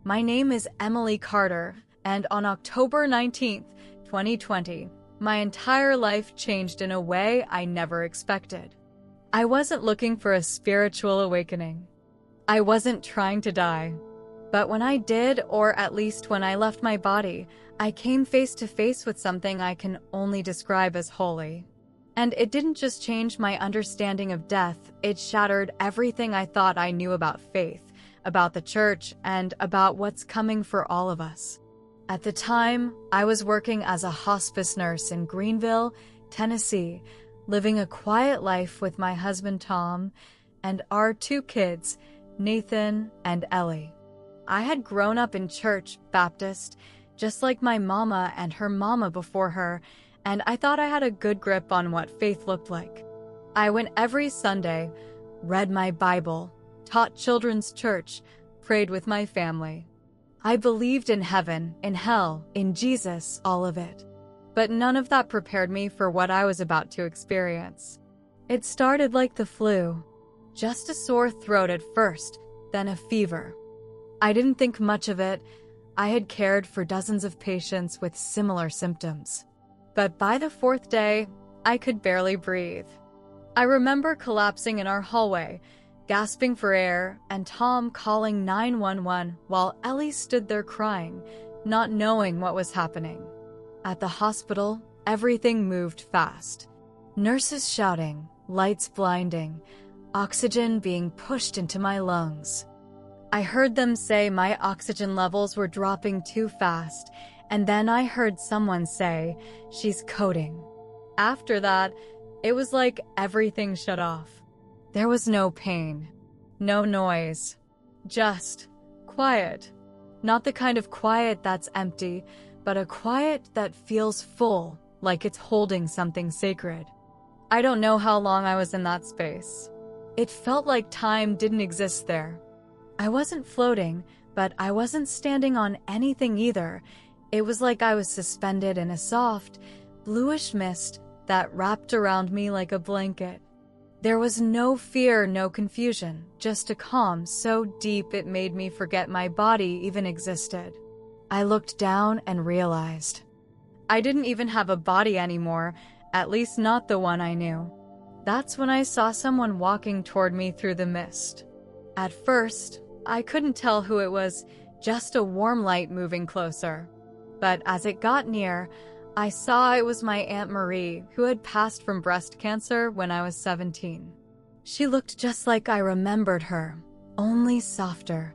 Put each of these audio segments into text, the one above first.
My name is Emily Carter, and on October 19th, 2020, my entire life changed in a way I never expected. I wasn't looking for a spiritual awakening. I wasn't trying to die. But when I did, or at least when I left my body, I came face to face with something I can only describe as holy. And it didn't just change my understanding of death, it shattered everything I thought I knew about faith, about the church, and about what's coming for all of us. At the time, I was working as a hospice nurse in Greenville, Tennessee, living a quiet life with my husband Tom and our 2 kids, Nathan and Ellie. I had grown up in church, Baptist, just like my mama and her mama before her, and I thought I had a good grip on what faith looked like. I went every Sunday, read my Bible, taught children's church, prayed with my family. I believed in heaven, in hell, in Jesus, all of it. But none of that prepared me for what I was about to experience. It started like the flu. Just a sore throat at first, then a fever. I didn't think much of it. I had cared for dozens of patients with similar symptoms. But by the 4th day, I could barely breathe. I remember collapsing in our hallway, gasping for air, and Tom calling 911 while Ellie stood there crying, not knowing what was happening. At the hospital, everything moved fast. Nurses shouting, lights blinding, oxygen being pushed into my lungs. I heard them say my oxygen levels were dropping too fast, and then I heard someone say, "She's coding." After that, it was like everything shut off. There was no pain, no noise, just quiet. Not the kind of quiet that's empty, but a quiet that feels full, like it's holding something sacred. I don't know how long I was in that space. It felt like time didn't exist there. I wasn't floating, but I wasn't standing on anything either. It was like I was suspended in a soft, bluish mist that wrapped around me like a blanket. There was no fear, no confusion, just a calm so deep it made me forget my body even existed. I looked down and realized I didn't even have a body anymore, at least not the one I knew. That's when I saw someone walking toward me through the mist. At first, I couldn't tell who it was, just a warm light moving closer. But as it got near, I saw it was my Aunt Marie, who had passed from breast cancer when I was 17. She looked just like I remembered her, only softer,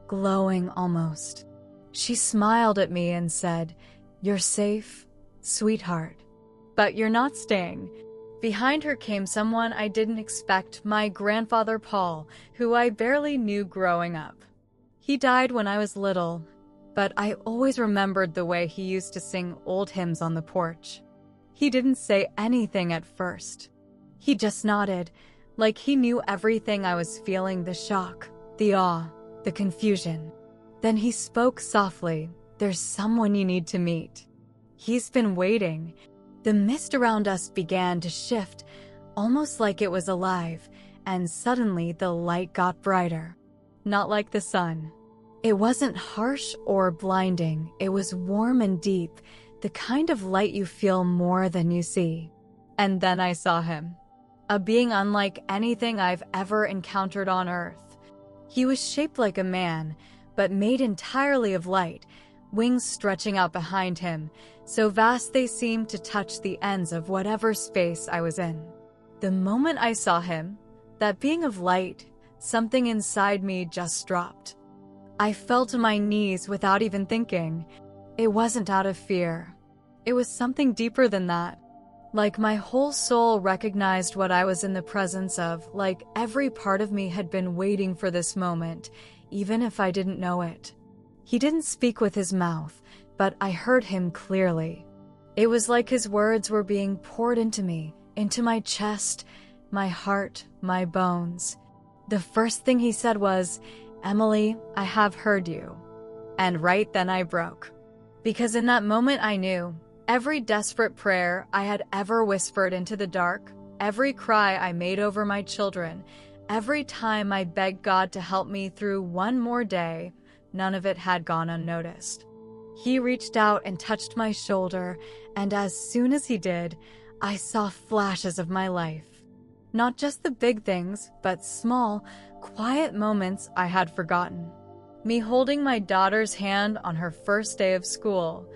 glowing almost. She smiled at me and said, "You're safe, sweetheart. But you're not staying." Behind her came someone I didn't expect, my grandfather Paul, who I barely knew growing up. He died when I was little, but I always remembered the way he used to sing old hymns on the porch. He didn't say anything at first. He just nodded, like he knew everything I was feeling, the shock, the awe, the confusion. Then he spoke softly, "There's someone you need to meet. He's been waiting." The mist around us began to shift, almost like it was alive, and suddenly the light got brighter. Not like the sun. It wasn't harsh or blinding, it was warm and deep, the kind of light you feel more than you see. And then I saw him. A being unlike anything I've ever encountered on Earth. He was shaped like a man, but made entirely of light, wings stretching out behind him, so vast they seemed to touch the ends of whatever space I was in. The moment I saw him, that being of light, something inside me just dropped. I fell to my knees without even thinking. It wasn't out of fear. It was something deeper than that. Like my whole soul recognized what I was in the presence of, like every part of me had been waiting for this moment, even if I didn't know it. He didn't speak with his mouth, but I heard him clearly. It was like his words were being poured into me, into my chest, my heart, my bones. The first thing he said was, "Emily, I have heard you." And right then I broke. Because in that moment I knew, every desperate prayer I had ever whispered into the dark, every cry I made over my children, every time I begged God to help me through one more day, none of it had gone unnoticed. He reached out and touched my shoulder, and as soon as he did, I saw flashes of my life. Not just the big things, but small, quiet moments I had forgotten. Me holding my daughter's hand on her first day of school.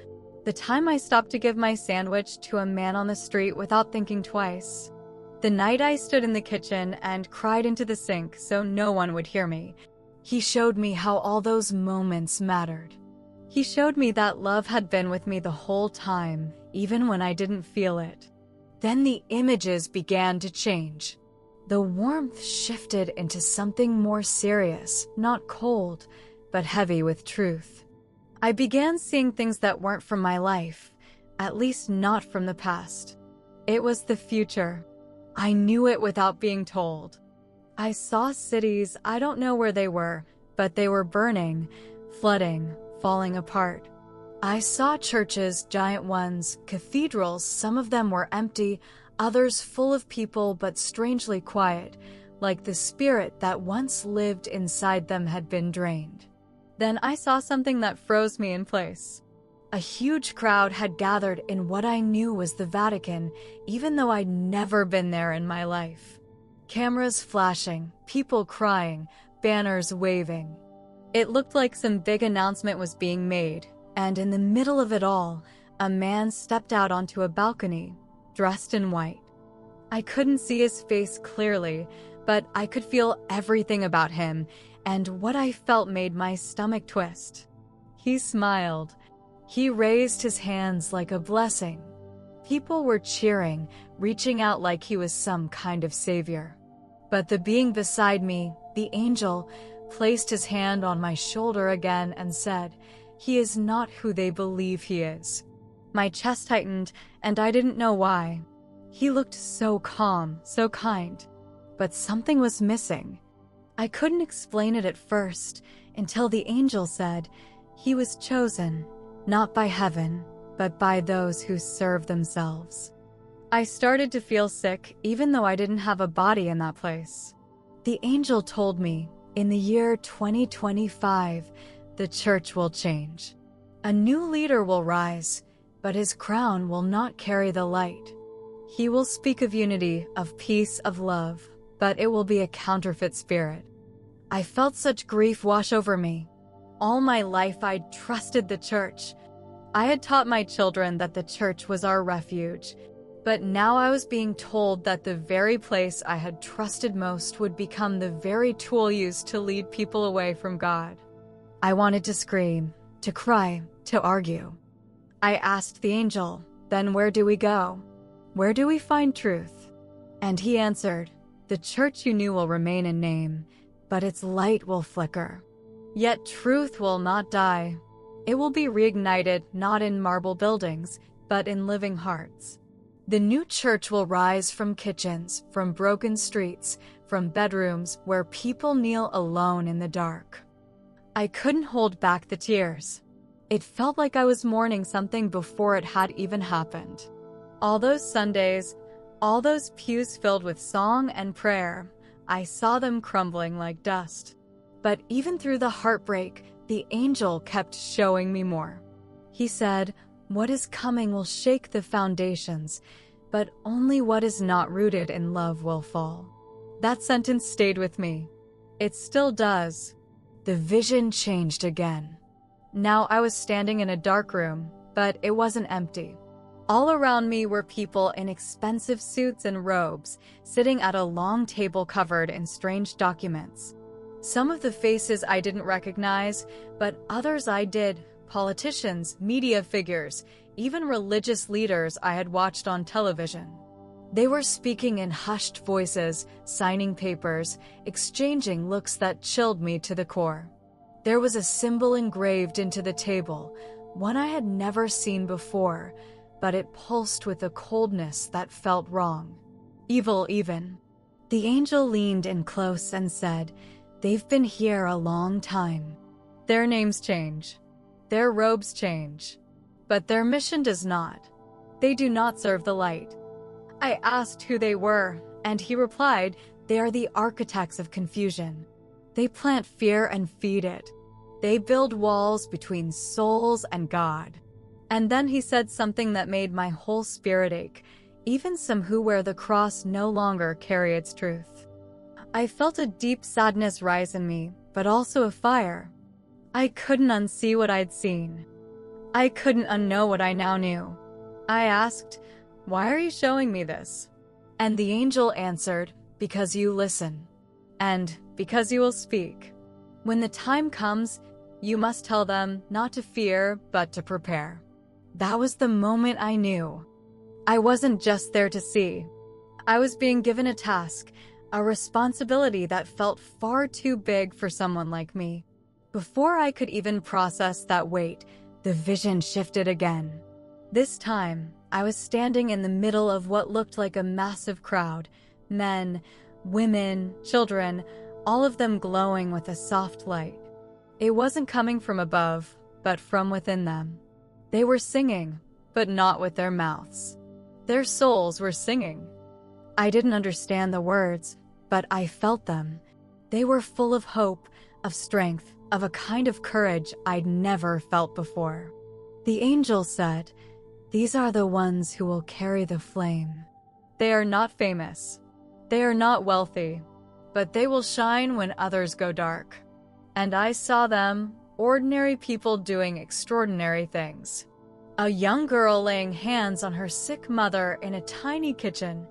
The time I stopped to give my sandwich to a man on the street without thinking twice. The night I stood in the kitchen and cried into the sink so no one would hear me. He showed me how all those moments mattered. He showed me that love had been with me the whole time, even when I didn't feel it. Then the images began to change. The warmth shifted into something more serious, not cold, but heavy with truth. I began seeing things that weren't from my life, at least not from the past. It was the future. I knew it without being told. I saw cities, I don't know where they were, but they were burning, flooding, falling apart. I saw churches, giant ones, cathedrals, some of them were empty, others full of people but strangely quiet, like the spirit that once lived inside them had been drained. Then I saw something that froze me in place. A huge crowd had gathered in what I knew was the Vatican, even though I'd never been there in my life. Cameras flashing, people crying, banners waving. It looked like some big announcement was being made, and in the middle of it all, a man stepped out onto a balcony, dressed in white. I couldn't see his face clearly, but I could feel everything about him, and what I felt made my stomach twist. He smiled. He raised his hands like a blessing. People were cheering, reaching out like he was some kind of savior. But the being beside me, the angel, placed his hand on my shoulder again and said, "He is not who they believe he is." My chest tightened, and I didn't know why. He looked so calm, so kind, but something was missing. I couldn't explain it at first, until the angel said, "He was chosen, not by heaven, but by those who serve themselves." I started to feel sick, even though I didn't have a body in that place. The angel told me, in the year 2025, the church will change. A new leader will rise, but his crown will not carry the light. He will speak of unity, of peace, of love, but it will be a counterfeit spirit. I felt such grief wash over me. All my life I'd trusted the church. I had taught my children that the church was our refuge, but now I was being told that the very place I had trusted most would become the very tool used to lead people away from God. I wanted to scream, to cry, to argue. I asked the angel, "Then where do we go? Where do we find truth?" And he answered, "The church you knew will remain in name, but its light will flicker. Yet truth will not die. It will be reignited not in marble buildings, but in living hearts. The new church will rise from kitchens, from broken streets, from bedrooms where people kneel alone in the dark." I couldn't hold back the tears. It felt like I was mourning something before it had even happened. All those Sundays, all those pews filled with song and prayer, I saw them crumbling like dust. But even through the heartbreak, the angel kept showing me more. He said, "What is coming will shake the foundations, but only what is not rooted in love will fall." That sentence stayed with me. It still does. The vision changed again. Now I was standing in a dark room, but it wasn't empty. All around me were people in expensive suits and robes, sitting at a long table covered in strange documents. Some of the faces I didn't recognize, but others I did. Politicians, media figures, even religious leaders I had watched on television. They were speaking in hushed voices, signing papers, exchanging looks that chilled me to the core. There was a symbol engraved into the table, one I had never seen before, but it pulsed with a coldness that felt wrong. Evil even. The angel leaned in close and said, "They've been here a long time. Their names change. Their robes change. But their mission does not. They do not serve the light." I asked who they were, and he replied, "They are the architects of confusion. They plant fear and feed it. They build walls between souls and God. And then he said something that made my whole spirit ache. Even some who wear the cross no longer carry its truth. I felt a deep sadness rise in me, but also a fire. I couldn't unsee what I'd seen. I couldn't unknow what I now knew. I asked, "Why are you showing me this?" And the angel answered, "Because you listen, and because you will speak. When the time comes, you must tell them not to fear, but to prepare." That was the moment I knew. I wasn't just there to see. I was being given a task, a responsibility that felt far too big for someone like me. Before I could even process that weight, the vision shifted again. This time, I was standing in the middle of what looked like a massive crowd. Men, women, children, all of them glowing with a soft light. It wasn't coming from above, but from within them. They were singing, but not with their mouths. Their souls were singing. I didn't understand the words, but I felt them. They were full of hope, of strength, of a kind of courage I'd never felt before. The angel said, "These are the ones who will carry the flame. They are not famous. They are not wealthy, but they will shine when others go dark." And I saw them, ordinary people doing extraordinary things. A young girl laying hands on her sick mother in a tiny kitchen.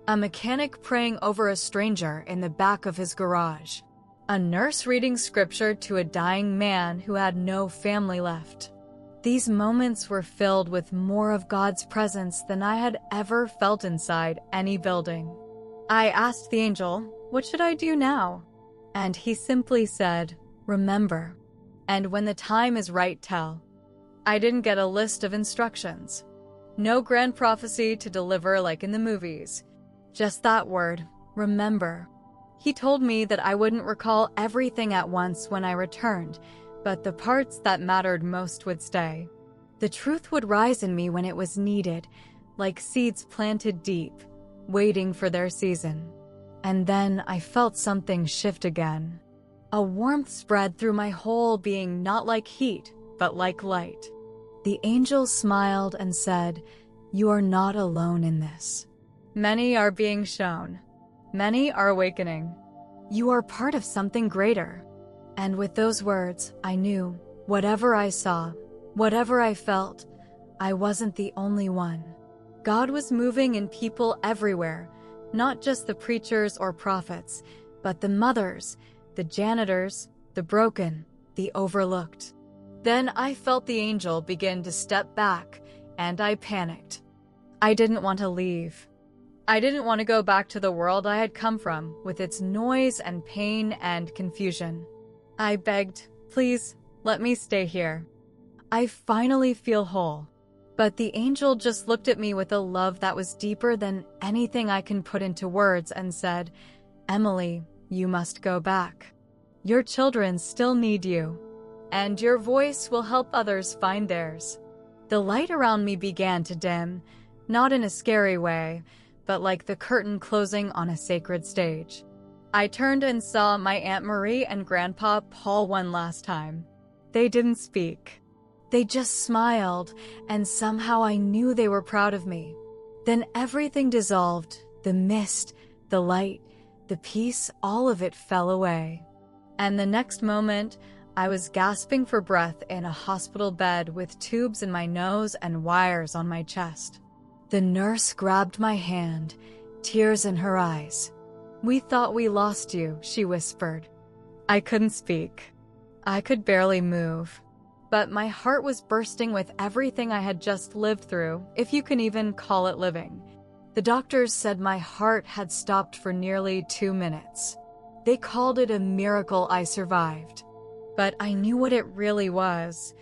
A mechanic praying over a stranger in the back of his garage. A nurse reading scripture to a dying man who had no family left. These moments were filled with more of God's presence than I had ever felt inside any building. I asked the angel, "What should I do now?" And he simply said, "Remember. And when the time is right, tell." I didn't get a list of instructions. No grand prophecy to deliver like in the movies. Just that word, remember. He told me that I wouldn't recall everything at once when I returned, but the parts that mattered most would stay. The truth would rise in me when it was needed, like seeds planted deep, waiting for their season. And then I felt something shift again. A warmth spread through my whole being, not like heat, but like light. The angel smiled and said, "You are not alone in this. Many are being shown. Many are awakening. You are part of something greater." And with those words, I knew, whatever I saw, whatever I felt, I wasn't the only one. God was moving in people everywhere, not just the preachers or prophets, but the mothers, the janitors, the broken, the overlooked. Then I felt the angel begin to step back, and I panicked. I didn't want to leave. I didn't want to go back to the world I had come from, with its noise and pain and confusion. I begged, "Please, let me stay here. I finally feel whole." But the angel just looked at me with a love that was deeper than anything I can put into words and said, "Emily, you must go back. Your children still need you, and your voice will help others find theirs." The light around me began to dim, not in a scary way, but like the curtain closing on a sacred stage. I turned and saw my Aunt Marie and Grandpa Paul one last time. They didn't speak. They just smiled, and somehow I knew they were proud of me. Then everything dissolved, the mist, the light, the peace, all of it fell away. And the next moment, I was gasping for breath in a hospital bed with tubes in my nose and wires on my chest. The nurse grabbed my hand, tears in her eyes. "We thought we lost you," she whispered. I couldn't speak. I could barely move. But my heart was bursting with everything I had just lived through, if you can even call it living. The doctors said my heart had stopped for nearly 2 minutes. They called it a miracle I survived. But I knew what it really was.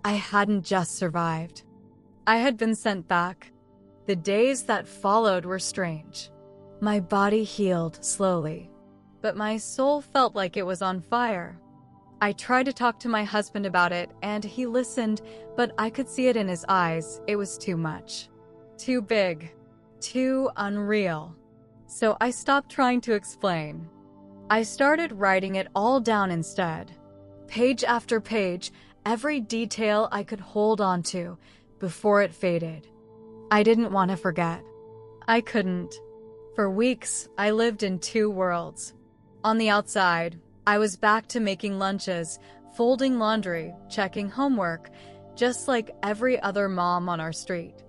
I hadn't just survived. I had been sent back. The days that followed were strange. My body healed slowly, but my soul felt like it was on fire. I tried to talk to my husband about it, and he listened, but I could see it in his eyes. It was too much. Too big. Too unreal. So I stopped trying to explain. I started writing it all down instead. Page after page, every detail I could hold on to before it faded. I didn't want to forget. I couldn't. For weeks, I lived in two worlds. On the outside, I was back to making lunches, folding laundry, checking homework, just like every other mom on our street.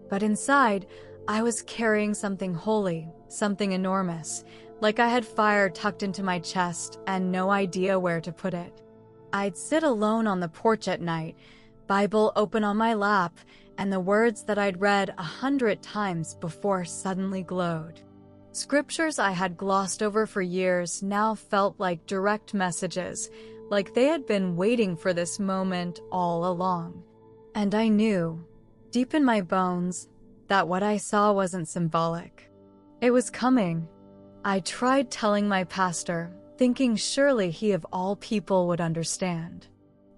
But inside, I was carrying something holy, something enormous, like I had fire tucked into my chest and no idea where to put it. I'd sit alone on the porch at night, Bible open on my lap, and the words that I'd read 100 times before suddenly glowed. Scriptures I had glossed over for years now felt like direct messages, like they had been waiting for this moment all along. And I knew, deep in my bones, that what I saw wasn't symbolic. It was coming. I tried telling my pastor, thinking surely he of all people would understand.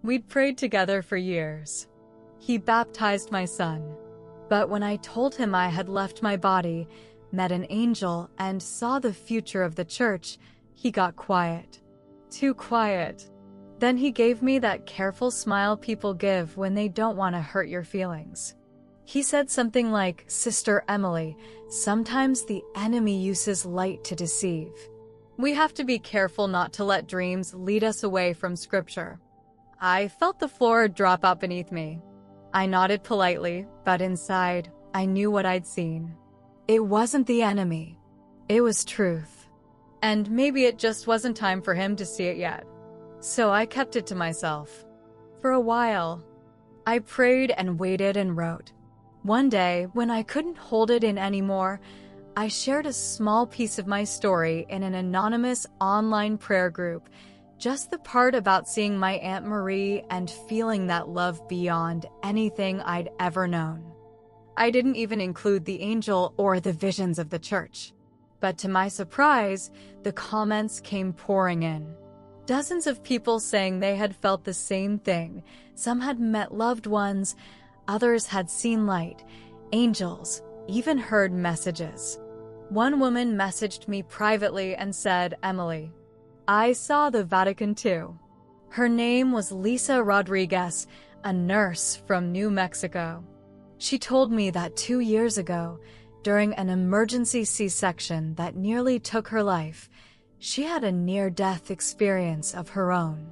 We'd prayed together for years. He baptized my son. But when I told him I had left my body, met an angel, and saw the future of the church, he got quiet. Too quiet. Then he gave me that careful smile people give when they don't want to hurt your feelings. He said something like, "Sister Emily, sometimes the enemy uses light to deceive. We have to be careful not to let dreams lead us away from Scripture." I felt the floor drop out beneath me. I nodded politely, but inside, I knew what I'd seen. It wasn't the enemy. It was truth. And maybe it just wasn't time for him to see it yet. So I kept it to myself. For a while, I prayed and waited and wrote. One day, when I couldn't hold it in anymore, I shared a small piece of my story in an anonymous online prayer group, just the part about seeing my Aunt Marie and feeling that love beyond anything I'd ever known. I didn't even include the angel or the visions of the church. But to my surprise, the comments came pouring in. Dozens of people saying they had felt the same thing. Some had met loved ones, others had seen light, angels, even heard messages. One woman messaged me privately and said, "Emily, I saw the Vatican too." Her name was Lisa Rodriguez, a nurse from New Mexico. She told me that 2 years ago, during an emergency C-section that nearly took her life, she had a near-death experience of her own.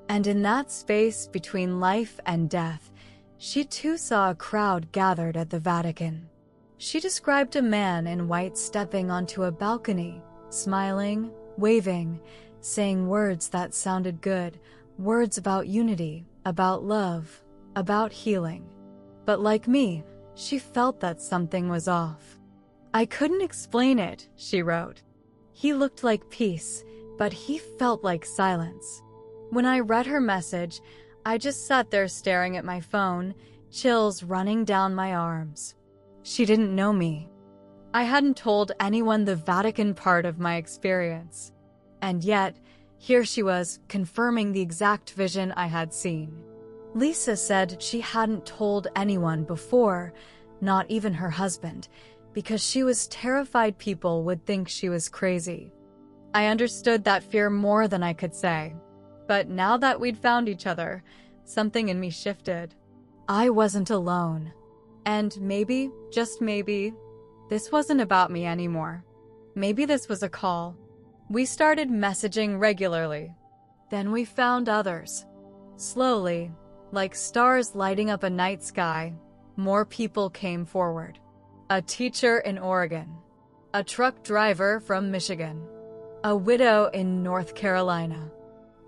And in that space between life and death, she too saw a crowd gathered at the Vatican. She described a man in white stepping onto a balcony, smiling, waving, saying words that sounded good, words about unity, about love, about healing. But like me, she felt that something was off. "I couldn't explain it," she wrote. "He looked like peace, but he felt like silence." When I read her message, I just sat there staring at my phone, chills running down my arms. She didn't know me. I hadn't told anyone the Vatican part of my experience. And yet, here she was, confirming the exact vision I had seen. Lisa said she hadn't told anyone before, not even her husband, because she was terrified people would think she was crazy. I understood that fear more than I could say. But now that we'd found each other, something in me shifted. I wasn't alone. And maybe, just maybe, this wasn't about me anymore. Maybe this was a call. We started messaging regularly. Then we found others. Slowly, like stars lighting up a night sky, more people came forward. A teacher in Oregon, a truck driver from Michigan, a widow in North Carolina,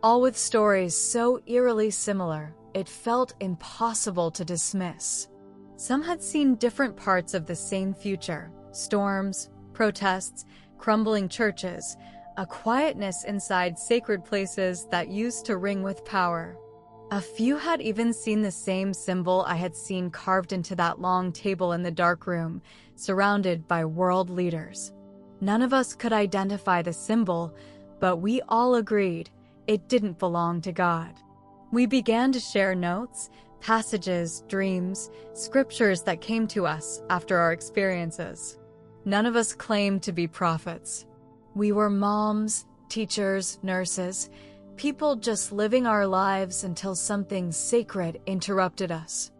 all with stories so eerily similar it felt impossible to dismiss. Some had seen different parts of the same future: storms, protests, crumbling churches, a quietness inside sacred places that used to ring with power. A few had even seen the same symbol I had seen carved into that long table in the dark room, surrounded by world leaders. None of us could identify the symbol, but we all agreed it didn't belong to God. We began to share notes, passages, dreams, scriptures that came to us after our experiences. None of us claimed to be prophets. We were moms, teachers, nurses, People just living our lives until something sacred interrupted us.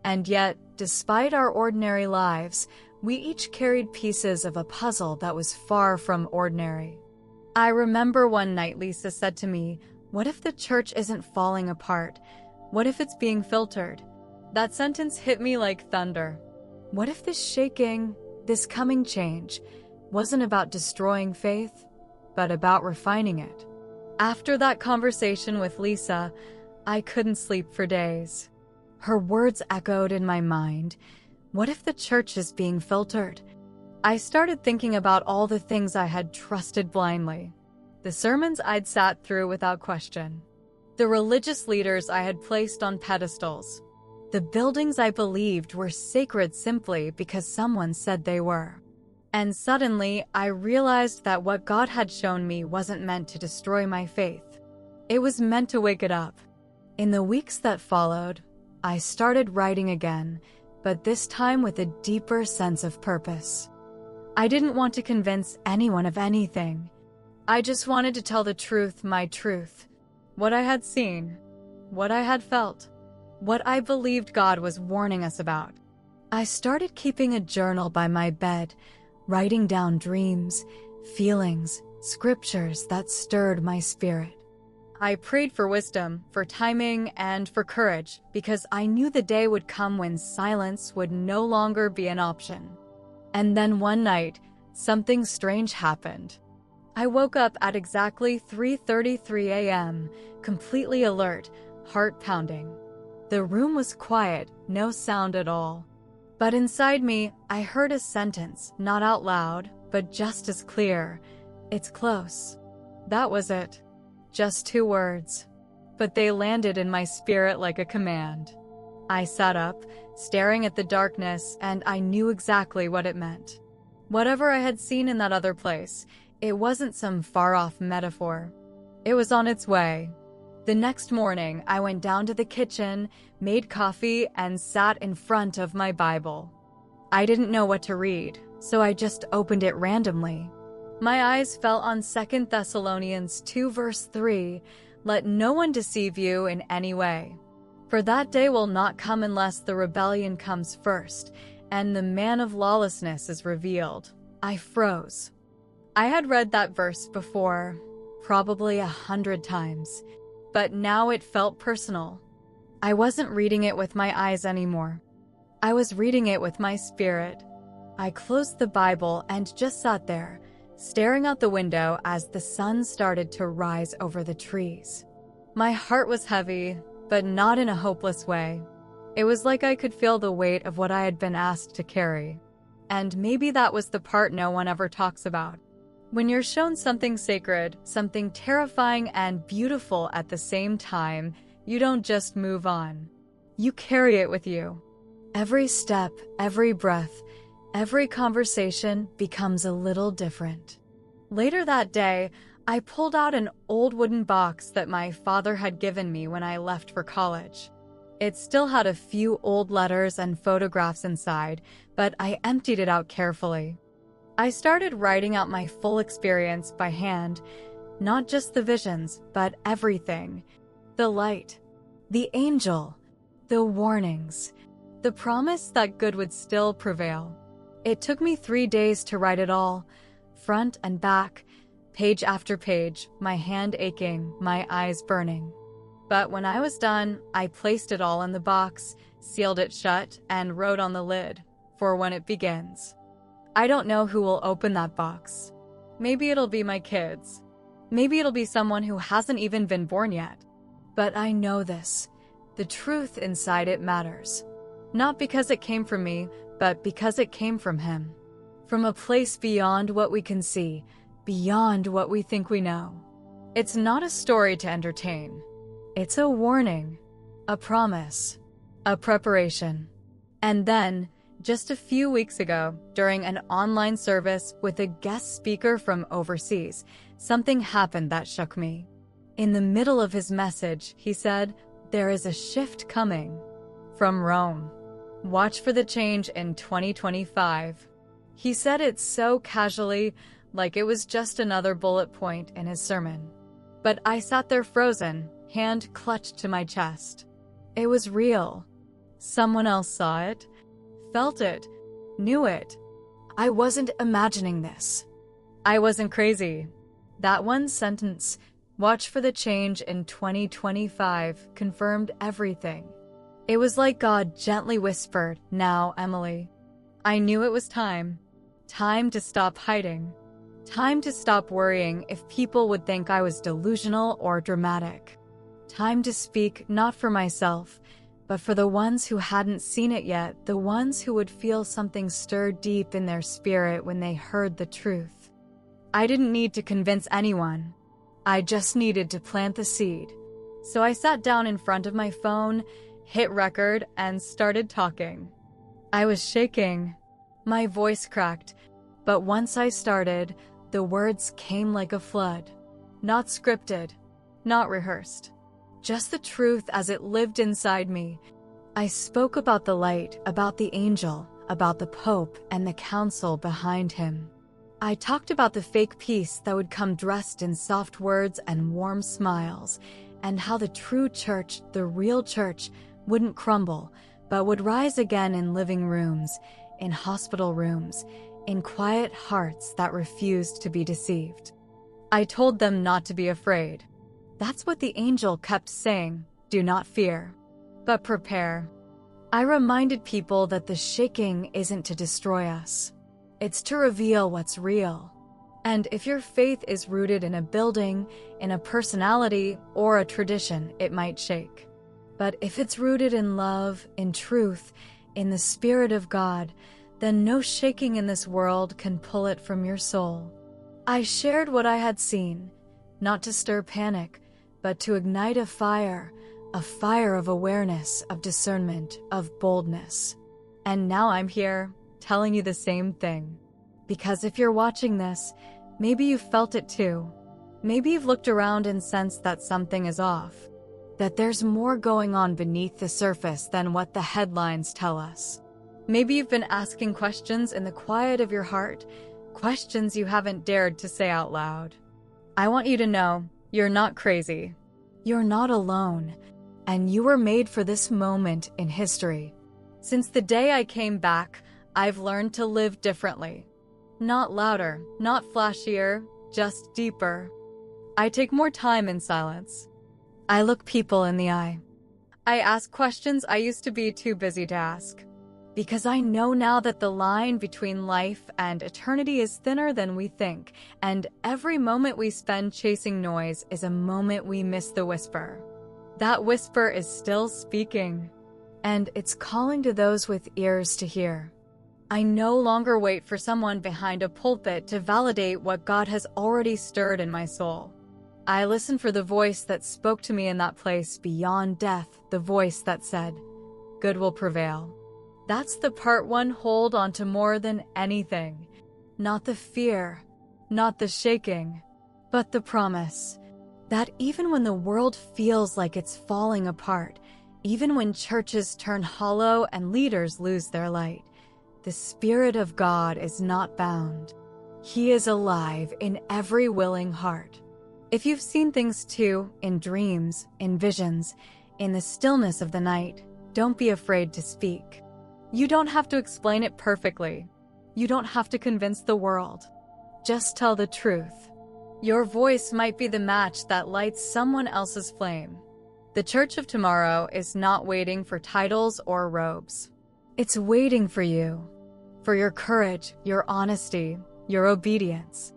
And yet, despite our ordinary lives, we each carried pieces of a puzzle that was far from ordinary. I remember one night Lisa said to me, "What if the church isn't falling apart? What if it's being filtered?" That sentence hit me like thunder. What if this shaking, this coming change, wasn't about destroying faith, but about refining it? After that conversation with Lisa, I couldn't sleep for days. Her words echoed in my mind. What if the church is being filtered? I started thinking about all the things I had trusted blindly. The sermons I'd sat through without question. The religious leaders I had placed on pedestals. The buildings I believed were sacred simply because someone said they were. And suddenly, I realized that what God had shown me wasn't meant to destroy my faith. It was meant to wake it up. In the weeks that followed, I started writing again, but this time with a deeper sense of purpose. I didn't want to convince anyone of anything. I just wanted to tell the truth, my truth. What I had seen, what I had felt, what I believed God was warning us about. I started keeping a journal by my bed, writing down dreams, feelings, scriptures that stirred my spirit. I prayed for wisdom, for timing, and for courage, because I knew the day would come when silence would no longer be an option. And then one night, something strange happened. I woke up at exactly 3:33 a.m., completely alert, heart pounding. The room was quiet, no sound at all. But inside me, I heard a sentence, not out loud, but just as clear. "It's close." That was it. Just 2 words. But they landed in my spirit like a command. I sat up, staring at the darkness, and I knew exactly what it meant. Whatever I had seen in that other place, it wasn't some far-off metaphor. It was on its way. The next morning, I went down to the kitchen, made coffee, and sat in front of my Bible. I didn't know what to read, so I just opened it randomly. My eyes fell on 2 Thessalonians 2 verse 3, "Let no one deceive you in any way. For that day will not come unless the rebellion comes first, and the man of lawlessness is revealed." I froze. I had read that verse before, probably 100 times, but now it felt personal. I wasn't reading it with my eyes anymore. I was reading it with my spirit. I closed the Bible and just sat there, staring out the window as the sun started to rise over the trees. My heart was heavy, but not in a hopeless way. It was like I could feel the weight of what I had been asked to carry. And maybe that was the part no one ever talks about. When you're shown something sacred, something terrifying and beautiful at the same time, you don't just move on. You carry it with you. Every step, every breath, every conversation becomes a little different. Later that day, I pulled out an old wooden box that my father had given me when I left for college. It still had a few old letters and photographs inside, but I emptied it out carefully. I started writing out my full experience by hand, not just the visions, but everything. The light, the angel, the warnings, the promise that good would still prevail. It took me 3 days to write it all, front and back, page after page, my hand aching, my eyes burning. But when I was done, I placed it all in the box, sealed it shut, and wrote on the lid, "For when it begins." I don't know who will open that box. Maybe it'll be my kids. Maybe it'll be someone who hasn't even been born yet. But I know this. The truth inside it matters. Not because it came from me, but because it came from him. From a place beyond what we can see, beyond what we think we know. It's not a story to entertain. It's a warning, a promise, a preparation. And then, just a few weeks ago, during an online service with a guest speaker from overseas, something happened that shook me. In the middle of his message, he said, "There is a shift coming from Rome. Watch for the change in 2025. He said it so casually, like it was just another bullet point in his sermon. But I sat there frozen, hand clutched to my chest. It was real. Someone else saw it, felt it, knew it. I wasn't imagining this. I wasn't crazy. That one sentence, "Watch for the change in 2025, confirmed everything. It was like God gently whispered, "Now, Emily." I knew it was time. Time to stop hiding. Time to stop worrying if people would think I was delusional or dramatic. Time to speak not for myself, but for the ones who hadn't seen it yet, the ones who would feel something stir deep in their spirit when they heard the truth. I didn't need to convince anyone. I just needed to plant the seed. So I sat down in front of my phone, hit record, and started talking. I was shaking. My voice cracked, but once I started, the words came like a flood. Not scripted, not rehearsed. Just the truth as it lived inside me. I spoke about the light, about the angel, about the Pope and the council behind him. I talked about the fake peace that would come dressed in soft words and warm smiles, and how the true church, the real church, wouldn't crumble, but would rise again in living rooms, in hospital rooms, in quiet hearts that refused to be deceived. I told them not to be afraid. That's what the angel kept saying, do not fear, but prepare. I reminded people that the shaking isn't to destroy us. It's to reveal what's real. And if your faith is rooted in a building, in a personality, or a tradition, it might shake. But if it's rooted in love, in truth, in the Spirit of God, then no shaking in this world can pull it from your soul. I shared what I had seen, not to stir panic, but to ignite a fire of awareness, of discernment, of boldness. And now I'm here, telling you the same thing. Because if you're watching this, maybe you felt it too. Maybe you've looked around and sensed that something is off, that there's more going on beneath the surface than what the headlines tell us. Maybe you've been asking questions in the quiet of your heart, questions you haven't dared to say out loud. I want you to know, you're not crazy. You're not alone, and you were made for this moment in history. Since the day I came back, I've learned to live differently. Not louder, not flashier, just deeper. I take more time in silence. I look people in the eye. I ask questions I used to be too busy to ask. Because I know now that the line between life and eternity is thinner than we think, and every moment we spend chasing noise is a moment we miss the whisper. That whisper is still speaking, and it's calling to those with ears to hear. I no longer wait for someone behind a pulpit to validate what God has already stirred in my soul. I listen for the voice that spoke to me in that place beyond death, the voice that said, "Good will prevail." That's the part one hold on to more than anything. Not the fear, not the shaking, but the promise that even when the world feels like it's falling apart, even when churches turn hollow and leaders lose their light, the Spirit of God is not bound. He is alive in every willing heart. If you've seen things too, in dreams, in visions, in the stillness of the night, don't be afraid to speak. You don't have to explain it perfectly. You don't have to convince the world. Just tell the truth. Your voice might be the match that lights someone else's flame. The Church of Tomorrow is not waiting for titles or robes. It's waiting for you, for your courage, your honesty, your obedience.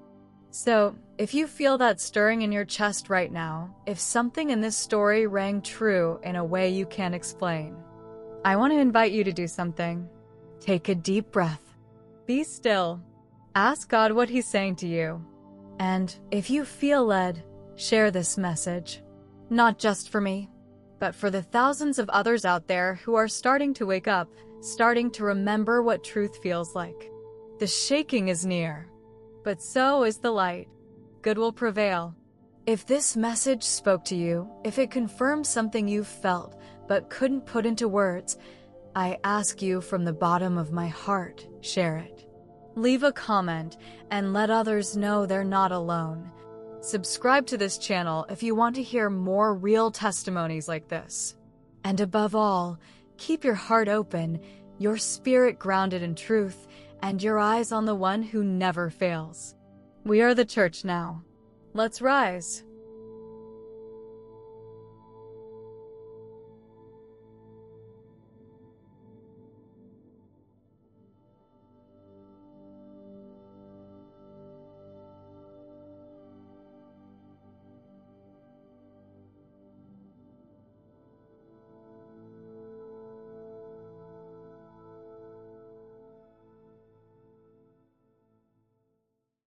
So, if you feel that stirring in your chest right now, if something in this story rang true in a way you can't explain, I want to invite you to do something. Take a deep breath. Be still. Ask God what He's saying to you. And if you feel led, share this message. Not just for me, but for the thousands of others out there who are starting to wake up, starting to remember what truth feels like. The shaking is near, but so is the light. Good will prevail. If this message spoke to you, if it confirmed something you felt but couldn't put into words, I ask you from the bottom of my heart, share it. Leave a comment and let others know they're not alone. Subscribe to this channel if you want to hear more real testimonies like this. And above all, keep your heart open, your spirit grounded in truth, and your eyes on the one who never fails. We are the church now. Let's rise.